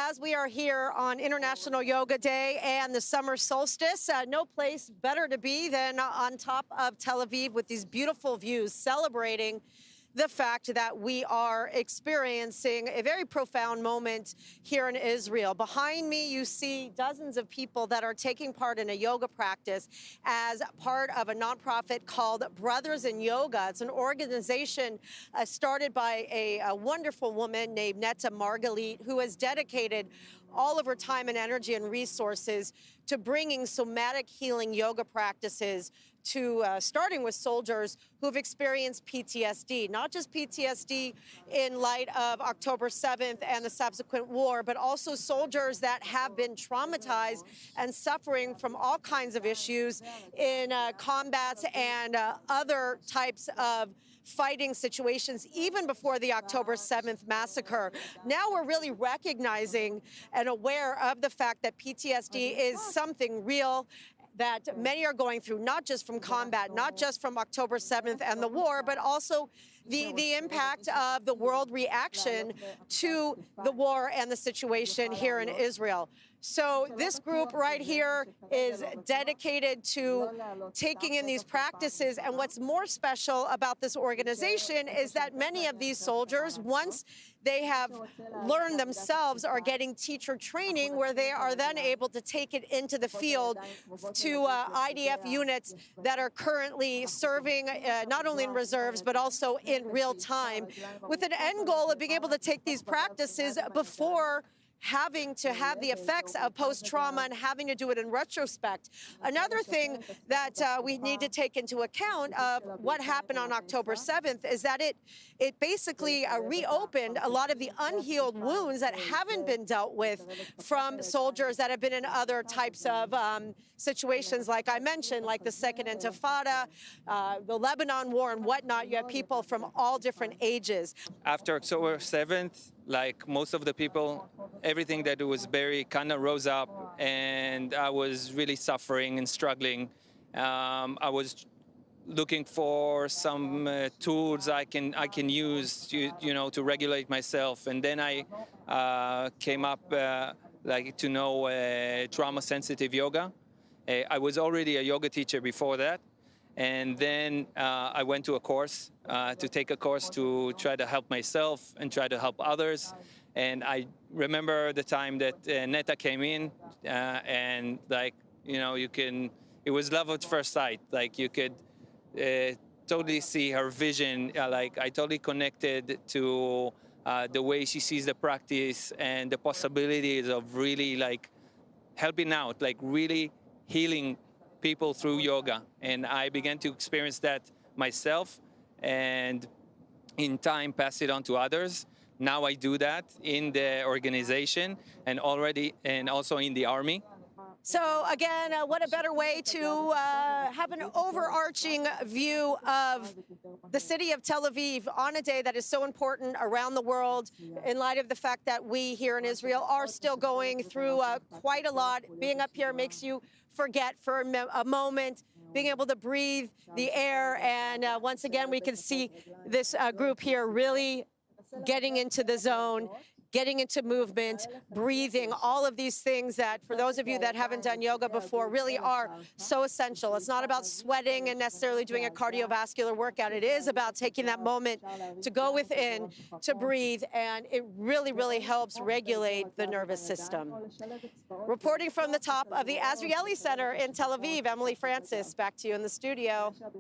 as we are here on International Yoga Day and the summer solstice, no place better to be than on top of Tel Aviv with these beautiful views, celebrating the fact that we are experiencing a very profound moment here in Israel. Behind me, you see dozens of people that are taking part in a yoga practice as part of a nonprofit called Brothers in Yoga. It's an organization started by a wonderful woman named Netta Margalit, who has dedicated all of her time and energy and resources to bringing somatic healing yoga practices to starting with soldiers who've experienced PTSD, not just PTSD in light of October 7th and the subsequent war, but also soldiers that have been traumatized and suffering from all kinds of issues in combats and other types of fighting situations even before the October 7th massacre. Now we're really recognizing and aware of the fact that PTSD is something real that many are going through, not just from combat, not just from October 7th and the war, but also the impact of the world reaction to the war and the situation here in Israel. So this group right here is dedicated to taking in these practices. And what's more special about this organization is that many of these soldiers, once they have learned themselves, are getting teacher training where they are then able to take it into the field to IDF units that are currently serving not only in reserves, but also in real time, with an end goal of being able to take these practices before having to have the effects of post-trauma and having to do it in retrospect. Another thing that we need to take into account of what happened on October 7th is that it basically reopened a lot of the unhealed wounds that haven't been dealt with from soldiers that have been in other types of situations, like I mentioned, like the Second Intifada, the Lebanon War and whatnot. You have people from all different ages. After October 7th, like most of the people, everything that was buried kind of rose up, and I was really suffering and struggling. I was looking for some tools I can use to regulate myself, and then I came up to know trauma-sensitive yoga. I was already a yoga teacher before that. And then I went to a course, to take a course to try to help myself and try to help others. And I remember the time that Netta came in and it was love at first sight. Like you could totally see her vision. I totally connected to the way she sees the practice and the possibilities of really helping out, really healing people through yoga. And I began to experience that myself and in time pass it on to others. Now I do that in the organization and also in the army. So again, what a better way to have an overarching view of the city of Tel Aviv on a day that is so important around the world, in light of the fact that we here in Israel are still going through quite a lot. Being up here makes you forget for a moment, being able to breathe the air. And once again, we can see this group here really getting into the zone, getting into movement, breathing, all of these things that, for those of you that haven't done yoga before, really are so essential. It's not about sweating and necessarily doing a cardiovascular workout. It is about taking that moment to go within, to breathe, and it really, really helps regulate the nervous system. Reporting from the top of the Azrieli Center in Tel Aviv, Emily Francis, back to you in the studio.